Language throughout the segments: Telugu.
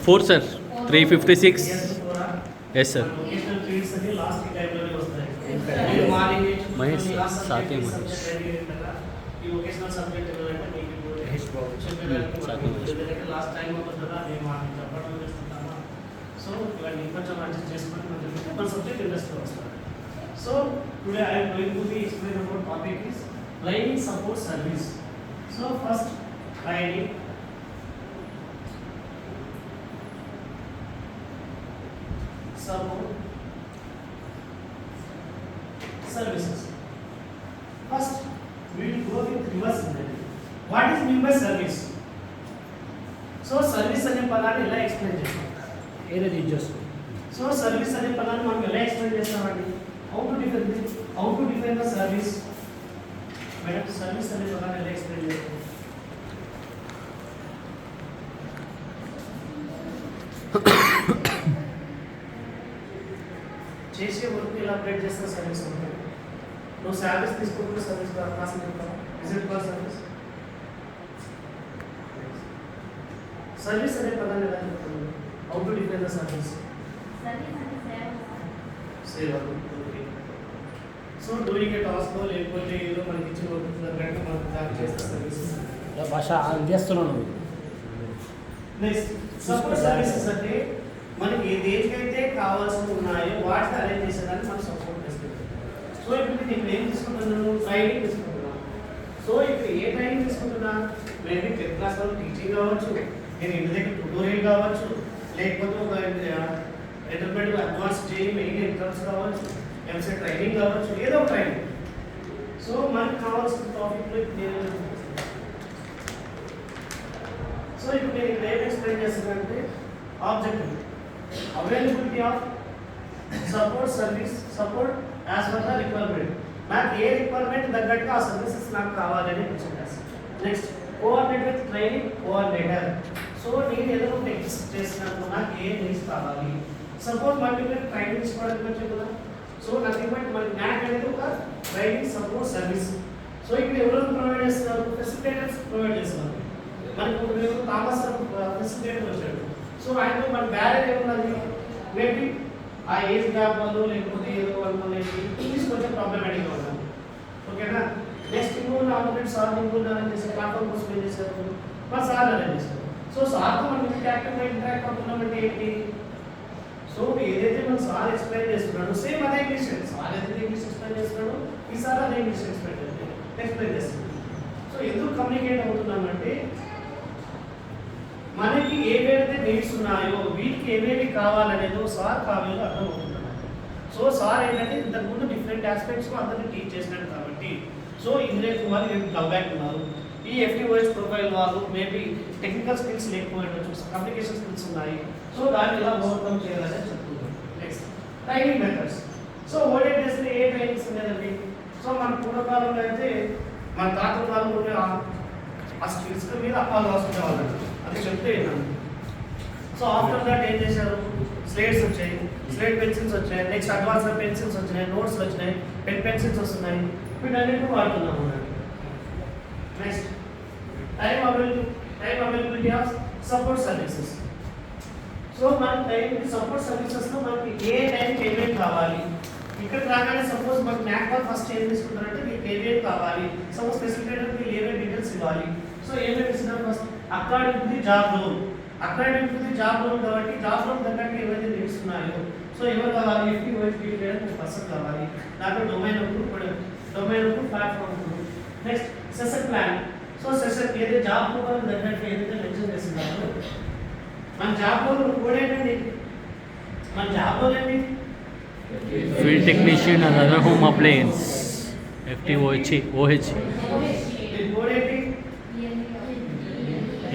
4 sir, 356. Yes sir. Mahesh साथ में లాస్ట్ టైం కదా నేను చెప్పడం చేస్తున్నాను. సో ఇవన్నీ కొంచెం అడ్జస్ట్ చేసుకొని మన సబ్జెక్ట్ ఇంట్రెస్ట్ వస్తుంది. So today I am going to be explain about topic is lining support service. So first lining support services. First we will go with reverse order. What is mean by service? So service అనే పదాన్ని ఎలా ఎక్స్ప్లెయిన్ చేస్తాం? ఏదైతే యూజ్ చేస్తాం. సో సర్వీస్ అనే పదాన్ని మనం ఎలా ఎక్స్ప్లెయిన్ చేస్తామండి? How to define the service? Madam service అనే పదాన్ని ఎలా ఎక్స్ప్లెయిన్ చేస్తాం? చేసే వర్క్ ఎలా అప్డేట్ చేస్తే సర్వీస్ ఉంటుంది. నువ్వు సర్వీస్ తీసుకుంటే సర్వీస్ క్లాస్ చెప్తావా? Is it for service? Service అనే పదాన్ని ఎలా చెప్తాను? How to define the service? Service అంటే సేవ. Okay. So doing a task లేకపోతే ఏదో మనకి ఇచ్చిన వర్క్ తగ్గట్టు మనం దాన్ని చేస్తే సర్వీస్. భాష చేస్తున్నాను. నెక్స్ట్ సపోర్ట్ సర్వీసెస్ అంటే మనకి దేనికైతే కావాల్సినవి ఉన్నాయో వాటిని అరేంజ్ చేసేదాన్ని మనం సపోర్ట్ చేస్తాం. సో ఇప్పుడు నేను ఏం తీసుకుంటున్నాను? ట్రైనింగ్ తీసుకుంటున్నాను. సో ఇక్కడ ఏ ట్రైనింగ్ తీసుకుంటున్నా? మేబీ 10th క్లాస్ వరకు టీచింగ్ కావచ్చు, నేను ఇంటి దగ్గర ట్యూటోరియల్ కావచ్చు, లేకపోతే ఒక ఇంటర్మీడియట్ అడ్వాన్స్ చేయి మెయిన్ ఎగ్జామ్స్ కావచ్చు, ఎంసెట్ ట్రైనింగ్ కావచ్చు, ఏదో ఒక ట్రైనింగ్. సో మనకు కావాల్సిన టాపిక్లో నేను సో ఇప్పుడు నేను ఇక్కడ ఏం ఎక్స్ప్లెయిన్ చేస్తానంటే objective availability of support service support as per the requirement. నాకు ఏ రిక్వైర్మెంట్ తగ్గట్టుగా ఆ సర్వీసెస్ నాకు కావాలని చెప్పేసి. Next coordinate with training coordinator. So నేను ఏదో టెక్నిక్స్ చేసినప్పుడు నాకు ఏ నీడ్స్ కావాలి. సపోజ్ మల్టీప్లై ట్రైనింగ్ ఇచ్చుకోవడానికి వచ్చాను కదా. సో నథింగ్ బట్ మనకి మ్యాక్ అనేది ఒక ట్రైనింగ్ సపోర్ట్ సర్వీస్. సో ఇక్కడ ఎవరు ప్రొవైడ్ చేస్తున్నారు? ఫెసిలిటేటర్స్ ప్రొవైడ్ చేస్తున్నారు. మనకు థామస్ ఫెసిలిటేటర్ వచ్చాడు. సో ఆయనతో మన బ్యారెడ్ ఏమున్నది? మేబీ ఆ ఏజ్ గ్యాప్ వల్ల లేకపోతే ఏదో వల్ల ఇంగ్లీష్ కొంచెం ప్రాబ్లమేటిక్గా ఉన్నాను. ఓకేనా? నెక్స్ట్ ఇంకోటి ఆపరేట్ సార్ ఇంకోటి అరేంజ్ చేశారు. ప్లాట్ఫామ్ కోసం ఏం చేశారు? మన సార్ అరేంజ్ చేశారు. సో సార్తో మనం ఇంటరాక్ట్ అవుతున్నామంటే ఏంటి? సో ఏదైతే మన సార్ ఎక్స్ప్లెయిన్ చేస్తున్నాడు సేమ్ అదే ఇంగ్లీష్. సార్ ఏదైతే ఇంగ్లీష్ ఎక్స్ప్లెయిన్ చేస్తున్నాడు ఈ సార్ అదే ఇంగ్లీష్ ఎక్స్ప్లెయిన్ చేస్తున్నాడు. సో ఎందుకు కమ్యూనికేట్ అవుతున్నామంటే మనకి ఏవైతే నీడ్స్ ఉన్నాయో వీటికి ఏవేవి కావాలనేదో సార్ కావాలో అర్థం అవుతున్నాడు. సో సార్ ఏంటంటే ఇంతకుముందు డిఫరెంట్ ఆస్పెక్ట్స్ అందరినీ టీచ్ చేసినాడు కాబట్టి సో ఇంజనీరింగ్ వాళ్ళు డ్రాబ్యాక్ ఉన్నారు. ఈ ఎఫ్టీఓఎస్ ప్రొఫైల్ వాళ్ళు మేబీ టెక్నికల్ స్కిల్స్ లేకపోవచ్చు, కమ్యూనికేషన్ స్కిల్స్ ఉన్నాయి. సో దాన్ని ఎలా ఓవర్కమ్ చేయాలని చెప్తున్నాను. Next training methods. So olden డేస్లో ఏ ట్రైనింగ్స్ ఉండేదండి? సో మన పూర్వకాలంలో అయితే మన తాతల వాళ్ళు ఉండే ఆ స్కిల్స్ మీద అప్పాలు రాసుకునే వాళ్ళండి. అది చెప్తే విన్నాను. సో ఆఫ్టర్ దట్ ఏం చేశారు? స్లేట్స్ వచ్చాయి, స్లేట్ పెన్సిల్స్ వచ్చాయి, నెక్స్ట్ అడ్వాన్స్ పెన్సిల్స్ వచ్చినాయి, నోట్స్ వచ్చినాయి, పెన్సిల్స్ వస్తున్నాయి. వీటన్నిటిని వాడుతున్నాము. Next time availability of support services. So మన టైం సపోర్ట్ సర్వీసెస్లో మనకి ఏ టైంకి ఏమేమి కావాలి? ఇక్కడ రాగానే సపోజ్ మనకి మ్యాక్ వాళ్ళు ఫస్ట్ ఏం తీసుకుంటారంటే మీకు ఏమేమి కావాలి. సపోజ్ ఫెసిలిటేటర్ మీకు ఏమేమి డీటెయిల్స్ ఇవ్వాలి. సో ఏమేమి ఇస్తున్నారు? First according to the job role. According to the job role కాబట్టి జాబ్ రోల్ తగ్గట్టు ఏవైతే నీడ్స్ ఉన్నాయో సో ఎవరు కావాలి? ఎఫ్టీఓఎస్ ఒక పర్సన్ కావాలి. దాంట్లో domain platform. Next session plan. So session ఏదైతే జాబ్ రోల్ తగ్గట్టు ఏదైతే మెన్షన్ చేస్తున్నారో మన జాబ్ రోల్ కూడా ఏంటండి? మన జాబ్ రోల్ ఏంటి? Field technician and other home appliance. FTOH.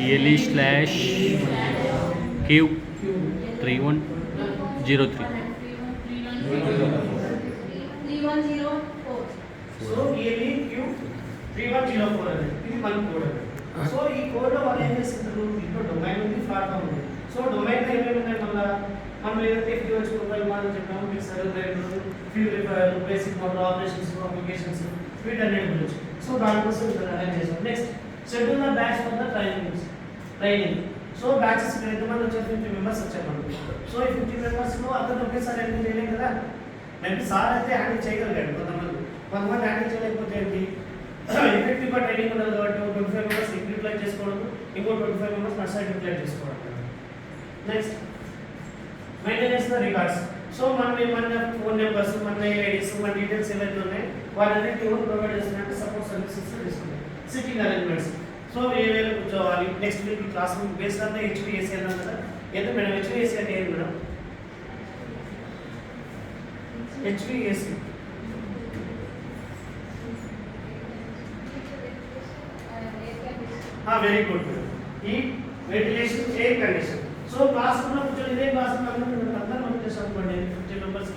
ELE/Q3103. So ELE Q3104 అనేది ఇది మన కోడ్. సో ఈ కోడ్ లో వాళ్ళు ఏం చేస్తున్నారు? దీంట్లో డొమైన్ ఉంది, ప్లాట్ఫామ్ ఉంది. సో డొమైన్ లో ఏమేమి ఉన్నాయి? మనం ఏదైతే FTOH ప్రొఫైల్ మనం చెప్పాము, మీకు server field repair, basic model operations, applications, వీటన్నిటి గురించి. సో దానికోసం ఇక్కడ అరేంజ్ చేసాం. Next schedule the batch for the training. So batches ఇక్కడ ఎంతమంది వచ్చారు? 50 మెంబర్స్ వచ్చారు మనకి. సో ఈ 50 మెంబర్స్లో అందరూ ఒకేసారి హ్యాండిల్ చేయలేం కదా. మేబీ సార్ అయితే హ్యాండిల్ చేయగలిగాడు, కొంతమంది హ్యాండిల్ చేయలేకపోతే ఏంటి, ఎఫెక్టివ్గా ట్రైనింగ్ ఉండదు కాబట్టి 25 మెంబర్స్ యూటిలైజ్ చేసుకోవడం, ఇంకో 25 మెంబర్స్ నా సైడ్ యూటిలైజ్ చేసుకోవడం. Next maintenance the records. So మన ఫోన్ నెంబర్స్, మన ఐడీస్, మన డీటెయిల్స్ ఏవైతే ఉన్నాయి వాళ్ళన్నిటి ఎవరు ప్రొవైడ్ చేస్తున్నారంటే సపోర్ట్ సర్వీసెస్ తీసుకుంటాయి. Sitting arrangements. సో ఏ వేళ కూర్చోవాలి, next week class room based అంతా హెచ్విఎస్సీ అన్నాం కదా. ఏదో మేడం హెచ్విఎస్సీ అంటే ఏంటి మేడం? HVSC very good. ఈ ventilation air condition. So class room లో కూర్చొని ఇదే క్లాస్ రూమ్ అందరూ మనం చేసాం అనుకోండి, 50 మెంబర్స్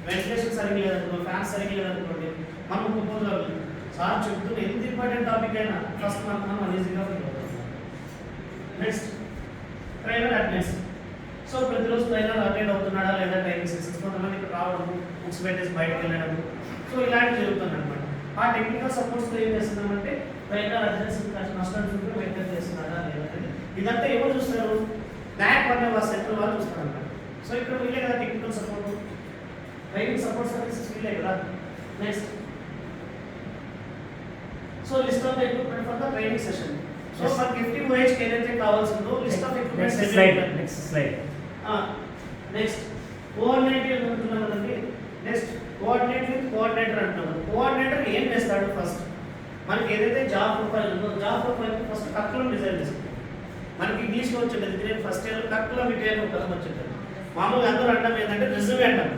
వెంటిలేషన్ సరిగ్గా లేదనుకోండి, ఫ్యాన్స్ సరిగ్గా లేదనుకోండి, మనం ఒప్పుకోగలం. సార్ చెప్తున్న ఎంత ఇంపార్టెంట్ టాపిక్ అయినా ఫస్ట్ మనం ఈజీగా ఫీల్ అవుతాం. Next trainer attendance. సో ప్రతిరోజు ట్రైనర్ అటెండ్ అవుతున్నాడా లేదా ట్రైనింగ్ సెషన్స్, కొంతమంది ఇక్కడ రావడం, బుక్స్ పెట్టేసి బయటకు వెళ్ళడం, సో ఇలాంటివి జరుగుతుంది అనమాట. ఆ టెక్నికల్ సపోర్ట్స్లో ఏం చేస్తున్నామంటే ట్రైనర్ అటెండెన్స్ నష్టం మెయింటైన్ చేస్తున్నాడా లేదా, ఇదంతా ఎవరు చూస్తారు? బ్యాక్ వన్ సెంటర్ వాళ్ళు చూస్తారు అన్నమాట. సో ఇక్కడ వీళ్ళే కదా technical support, training support services వీళ్ళే కదా. Next so list of equipment for the training session. So మనకి 50 OH కి ఏదైతే కావాల్సిందో list of equipments. Next slide. Next coordinator అంటున్నాం కదండి. నెక్స్ట్ కోఆర్డినేట్ విత్ కోఆర్డినేటర్ అంటున్నాం. కోఆర్డినేటర్ ఏం చేస్తాడు? ఫస్ట్ మనకి ఏదైతే జాబ్ ప్రొఫైల్ ఉందో job profile first curriculum design చేసుకుంటాం. మనకి ఇంగ్లీష్లో వచ్చింది నేను ఫస్ట్ ఇయర్ కర్కులం విటే అని ఒక పదం వచ్చింది. మామూలుగా అందరూ అంటాం ఏంటంటే రిజ్యూమే అంటాం,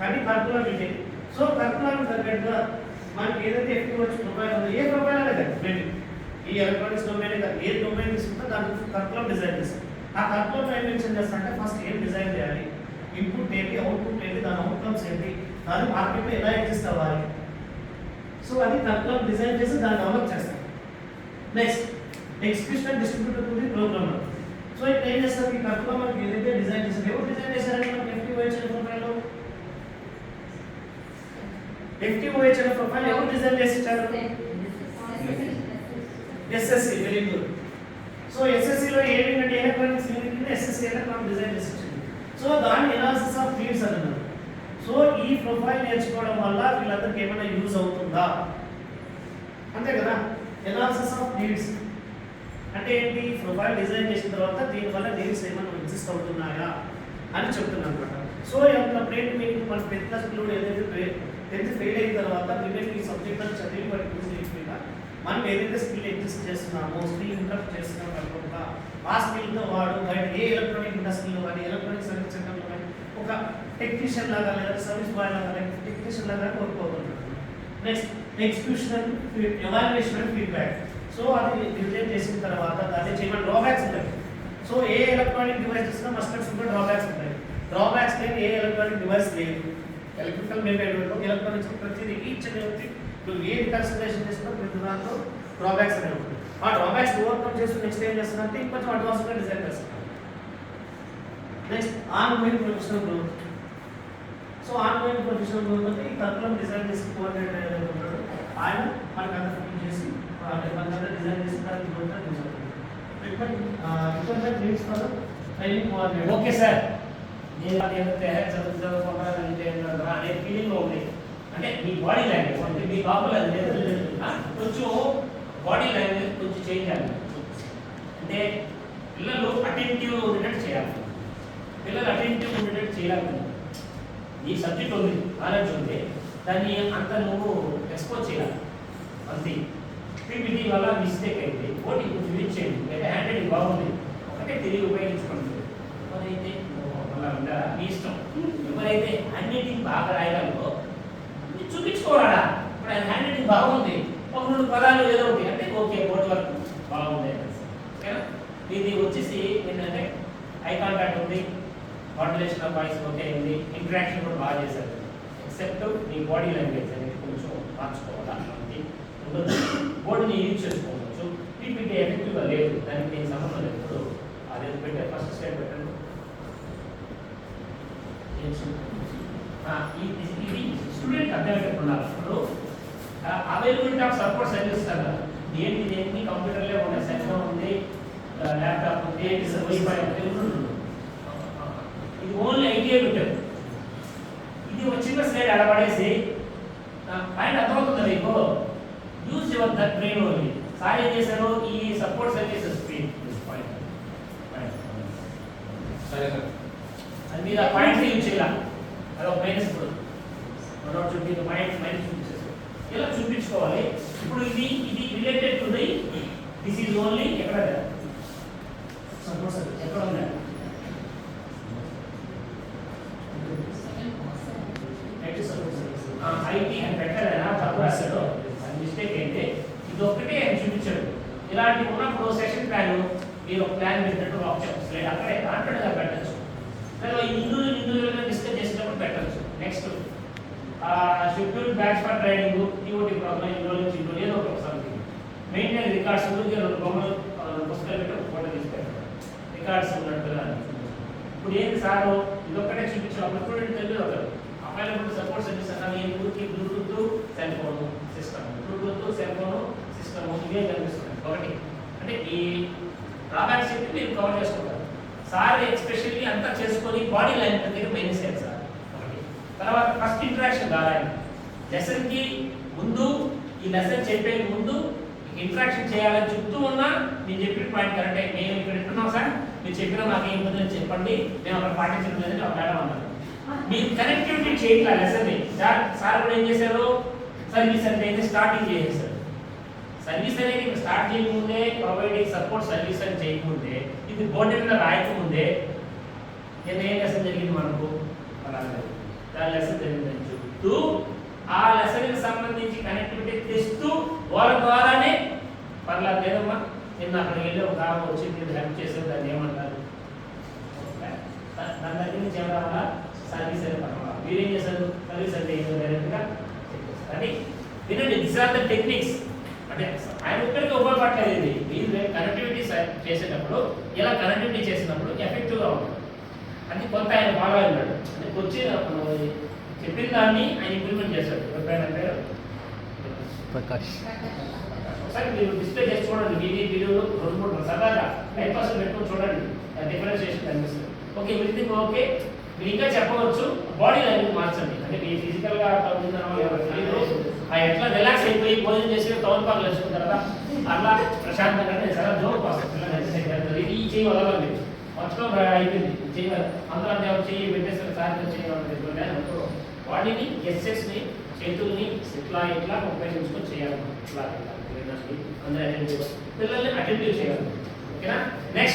కానీ కర్కులం విటే. సో కర్కులం తగ్గట్టుగా మనకి ఏదైతే ఎక్కువ వచ్చి ప్రొఫైల్ ఉందో, ఏ ప్రొఫైల్ అనేది కాదు, ఈ ఎలక్ట్రానిక్స్ డొమైన్ కాదు, ఏ డొమైన్ తీసుకుంటే దానికి కర్కులం డిజైన్ చేస్తాం. ఆ కర్కులం ఏం మెన్షన్ చేస్తారంటే ఫస్ట్ ఏం డిజైన్ చేయాలి, ఇన్పుట్ ఏంటి, అవుట్పుట్ ఏంటి, దాని అవుట్కమ్స్ ఏంటి, దాని మార్కెట్లో ఎలా ఎగ్జిస్ట్ అవ్వాలి. సో అది కర్కులం డిజైన్ చేసి దాన్ని డెవలప్ చేస్తాం. Next execution distributor to the programmer. So ఇక్కడ ఏం చేస్తారు? ఈ కర్కులం మనకి ఏదైతే డిజైన్ చేస్తారు, ఎవరు డిజైన్ చేశారంటే మనకి FTOH ప్రొఫైల్లో FTOH ప్రొఫైల్ ఎవరు డిజైన్ చేసి ఇచ్చారు? SSC. Very good. So SSC లో ఏమింగ్ అంటే ఎలక్ట్రానిక్స్ యూనిట్ ని SSC ఎలక్ట్రానిక్ డిజైన్ చేసి ఇచ్చింది. సో దాని ఎనాలిసిస్ ఆఫ్ నీడ్స్ అన్నారు. సో ఈ ప్రొఫైల్ నేర్చుకోవడం వల్ల వీళ్ళందరికీ ఏమైనా యూజ్ అవుతుందా? అంతే కదా. ఎనాలిసిస్ ఆఫ్ నీడ్స్ అంటే ఏంటి? ప్రొఫైల్ డిజైన్ చేసిన తర్వాత దీనివల్ల నీడ్స్ ఏమైనా ఎగ్జిస్ట్ అవుతున్నాయా అని చెప్తున్నాను అనమాట. సో అప్పుడు ఏంటి, మీకు మన 10th క్లాస్ పిల్లలు ఏదైతే 10th ఫెయిల్ అయిన తర్వాత రిమైనింగ్ ఈ సబ్జెక్ట్ అని చదివి వాటి యూజ్ చేయకుండా మనం ఏదైతే స్కిల్ ఎగ్జిస్ట్ చేస్తున్నామో, స్కిల్ ఇంటర్ప్ట్ చేస్తున్నాం అనుకుంటా, ఆ స్కిల్తో వాడు బయట ఏ ఎలక్ట్రానిక్ ఇండస్ట్రీలో కానీ ఎలక్ట్రానిక్ సర్వీస్ సెంటర్లో కానీ ఒక టెక్నీషియన్ లాగా లేదా సర్వీస్ బాయ్ లాగా లేదా టెక్నీషియన్ లాగా వర్క్ అవుతున్నాడు. Next execution, evaluation and feedback. So అది డిజైన్ చేసిన తర్వాత దాన్ని చేయమని డ్రాబ్యాక్స్ ఉంటాయి. సో ఏ ఎలక్ట్రానిక్ డివైస్ చేసినా మస్టర్స్ ఉంటే డ్రాబ్యాక్స్ ఉంటాయి. డ్రాబ్యాక్స్ లేని ఏ ఎలక్ట్రానిక్ డివైస్ లేదు. ఎలక్ట్రికల్ మెటీరియల్ ఎలక్ట్రానిక్స్ ప్రతిదీ ఈచ్ అండ్ ఎవ్రీ నువ్వు ఏది కన్సిడరేషన్ చేసినా ప్రతి దాంట్లో డ్రాబ్యాక్స్ అనేవి ఉంటాయి. ఆ డ్రాబ్యాక్స్ ఓవర్కమ్ చేసి నెక్స్ట్ ఏం చేస్తున్నా ఇంకొంచెం అడ్వాన్స్గా డిజైన్ చేస్తున్నాం. Next on going professional growth. So on going professional growth అంటే ఈ కర్కులం డిజైన్ చేసి కోఆర్డినేటర్ ఏదైతే ఉంటాడో ఆయన మనకు అంత ఫిల్ చేసి మనకంతా డిజైన్ చేసి దానికి గ్రోత్ యూజ్ అవుతుంది. Needs for training coordinator. Okay sir, నేను అది ఏదైతే చదువుకోవాలంటే అనే ఫీలింగ్లో ఉంది. అంటే మీ బాడీ లాంగ్వేజ్ అంటే మీ లోపల అది లేదు, కొంచెం బాడీ లాంగ్వేజ్ కొంచెం చేంజ్ అవ్వాలి. అంటే పిల్లలు అటెంటివ్ ఉండేటట్టు చేయాలి. పిల్లలు అటెంటివ్ ఉండేటట్టు చేయాలి. ఈ సబ్జెక్ట్ ఉంది, నాలెడ్జ్ ఉంది, దాన్ని అంత నువ్వు ఎక్స్పోజ్ చేయాలి. అంతే. పీపీటీ వల్ల మిస్టేక్ అయింది, ఓటీ కొంచెం యూజ్ చేయండి, లేదా హ్యాండ్ రైటింగ్ బాగుంది, ఒకటే తిరిగి ఉపయోగించుకోండి. ఎవరైతే అలా ఉండాలా మీ ఇష్టం. ఎవరైతే హ్యాండ్ రైటింగ్ బాగా రాయగలరో చూపించుకోవాలా. ఇప్పుడు ఆయన హ్యాండ్ రైటింగ్ బాగుంది, ఒక 2 పదాలు ఏదో ఒకటి అంటే ఓకే బోర్డు వర్క్ బాగుంది. ఓకేనా? ఇది వచ్చేసి ఏంటంటే ఐ కాంటాక్ట్ ఉంది, మాడ్యులేషన్ ఆఫ్ వాయిస్ ఓకే ఉంది, ఇంటరాక్షన్ కూడా బాగా చేశారు. ఎక్సెప్ట్ మీ బాడీ లాంగ్వేజ్ అనేది కొంచెం మార్చుకోవాలా. బోర్డుని యూజ్ చేసుకోవచ్చు. పీపీటీ ఎఫెక్టివ్గా లేదు, దానికి నేను సంబంధం లేదు. ఇప్పుడు అదే పెట్టే ఫస్ట్ స్టెప్ పెట్టండి. ఇది స్టూడెంట్ అర్థమయ్యేటప్పుడు ఇప్పుడు అవైలబిలిటీ ఆఫ్ సపోర్ట్ సర్వీసెస్ అన్నారు. ఏంటి కంప్యూటర్లే ఉన్నాయి, సెల్ ఫోన్ ఉంది, ల్యాప్టాప్ ఉంది, వైఫై ఉంది. ఇది ఓన్లీ ఐటీఐ పెట్టారు. ఇది ఒక చిన్న స్లైడ్ అడబడేసి పాయింట్ అర్థమవుతుంది మీకు. Use your that brain only. Sir ఏం చేశారు, ఈ సపోర్ట్ సర్వీసెస్ సరే సార్. అది మీరు ఆ పాయింట్స్ యూజ్ చేయాలి. అది ఒక మైనస్. ఇప్పుడు మనం చూపి మైనస్ చూపించేసి ఇలా చూపించుకోవాలి. ఇప్పుడు ఇది related to the this is only ఎక్కడ ఎక్కడ ఉందా ఐటీ అని పెట్టాడైనా తప్పు రాశాడు, అది మిస్టేక్ అయితే ఇది ఒక్కటే ఆయన చూపించాడు. ఇలాంటి ఉన్నప్పుడు సెషన్ ప్లాన్ మీరు ఒక ప్లాన్ పెట్టినట్టు ఒక స్లైడ్ అక్కడే కాన్ఫిడెంట్గా పెట్టచ్చు. లేదా ఇండివిజువల్గా డిస్కస్ చేసినప్పుడు పెట్టచ్చు. Next schedule batch for training, TOT program, ఇందులో నుంచి ఇందులో ఏదో ఒక సంథింగ్. మెయింటైన్ రికార్డ్స్, ఊరికే 2 బొమ్మలు పుస్తకాలు పెట్టి ఒక ఫోటో తీసుకెళ్తారు రికార్డ్స్ ఉన్నట్టుగా. ఇప్పుడు ఏంటి సార్ ఇదొక్కటే చూపించినప్పుడు ఇప్పుడు తెలియదు ఒకరు అవైలబుల్ సపోర్ట్ సర్వీస్ అన్నది ఊరికి Bluetooth cell phone system, Bluetooth cell phone system ఇవే కనిపిస్తుంది. ఒకటి అంటే ఈ డ్రాబ్యాక్స్ చెప్పి మీరు కవర్ చేసుకుంటారు. సార్ ఎక్స్పెషల్లీ అంతా చేసుకొని బాడీ లాంగ్వేజ్ దగ్గర మెయిన్ చేయాలి సార్. ఒకటి తర్వాత ఫస్ట్ ఇంటరాక్షన్ ద్వారా లెసన్కి ముందు ఈ లెసన్ చెప్పే ముందు ఇంటరాక్షన్ చేయాలని చెప్తూ ఉన్నా నేను చెప్పిన పాయింట్ కరెక్టే. మేము ఇక్కడ వింటున్నాం సార్, మీరు చెప్పినా మాకు ఏం ఇబ్బంది చెప్పండి, మేము అక్కడ పాటించడం లేదని ఒక మేడం అన్నారు. మీరు కనెక్టివిటీ చేయట్లా లెసన్. సార్ కూడా ఏం చేశారు, సర్వీస్ అంటే స్టార్టింగ్ చేసేసారు. సర్వీస్ అనేది ఇక్కడ స్టార్ట్ చేయకముందే, ప్రొవైడింగ్ సపోర్ట్ సర్వీస్ అని చేయకముందే, ఇది బోర్డు మీద రాయకముందే నేను ఏ లెసన్ జరిగింది మనకు దాని లెసన్ జరిగిందని చెప్తూ ఆ లెసన్కి సంబంధించి కనెక్టివిటీ తెస్తూ వాళ్ళ ద్వారానే పర్లా లేదమ్మా నిన్న అక్కడికి వెళ్ళి ఒక ఆమె వచ్చి మీరు హెల్ప్ చేసేది దాన్ని ఏమంటారు, దాని దగ్గర నుంచి ఏమన్నా సర్వీస్ అని పర్వాలేదు. మీరేం చేశారు, సర్వీస్ అంటే ఏదో డైరెక్ట్గా అని వినండి. This are the techniques. అంటే ఆయన ఒక్కరికి ఉపయోగపడలేదు. ఇది మీరు కనెక్టివిటీ చేసేటప్పుడు ఇలా కనెక్టివిటీ చేసినప్పుడు ఎఫెక్టివ్గా ఉంటుంది. అది కొంత ఆయన బాగా వెళ్ళాడు. అంటే వచ్చి చెప్పిన దాన్ని ఆయన ఇంప్లిమెంట్ చేశాడు. ఎప్పుడైనా పేరు ప్రకాష్. ఒకసారి మీరు డిస్ప్లే చేసి చూడండి. వీడియోలో 2-3 సరదాగా 9% పెట్టుకొని చూడండి, డిఫరెన్షియేషన్ కనిపిస్తుంది. Okay everything okay. మీరు ఇంకా చెప్పవచ్చు బాడీ లాంగ్వేజ్ మార్చండి. అంటే మీ ఫిజికల్గా ఎట్లా రిలాక్స్ అయిపోయి భోజనం చేసి టౌన్ పార్క్ వేసుకుంటారు కదా, అలా ప్రశాంతంగా చాలా జోక్ వస్తుంది. ఈ చెయ్యి వదలండి, మొత్తం అయిపోయింది చెయ్యి అందరూ చెయ్యి పెట్టేస్తారు. సాయంత్రం చెయ్యి బాడీని ఎస్ఎస్ని చేతుల్ని ఇట్లా ఉపయోగించుకొని చేయాలి. ఇట్లా అందరూ అటెంటివ్ పిల్లల్ని అటెంటివ్ చేయాలి. ఓకేనా. నెక్స్ట్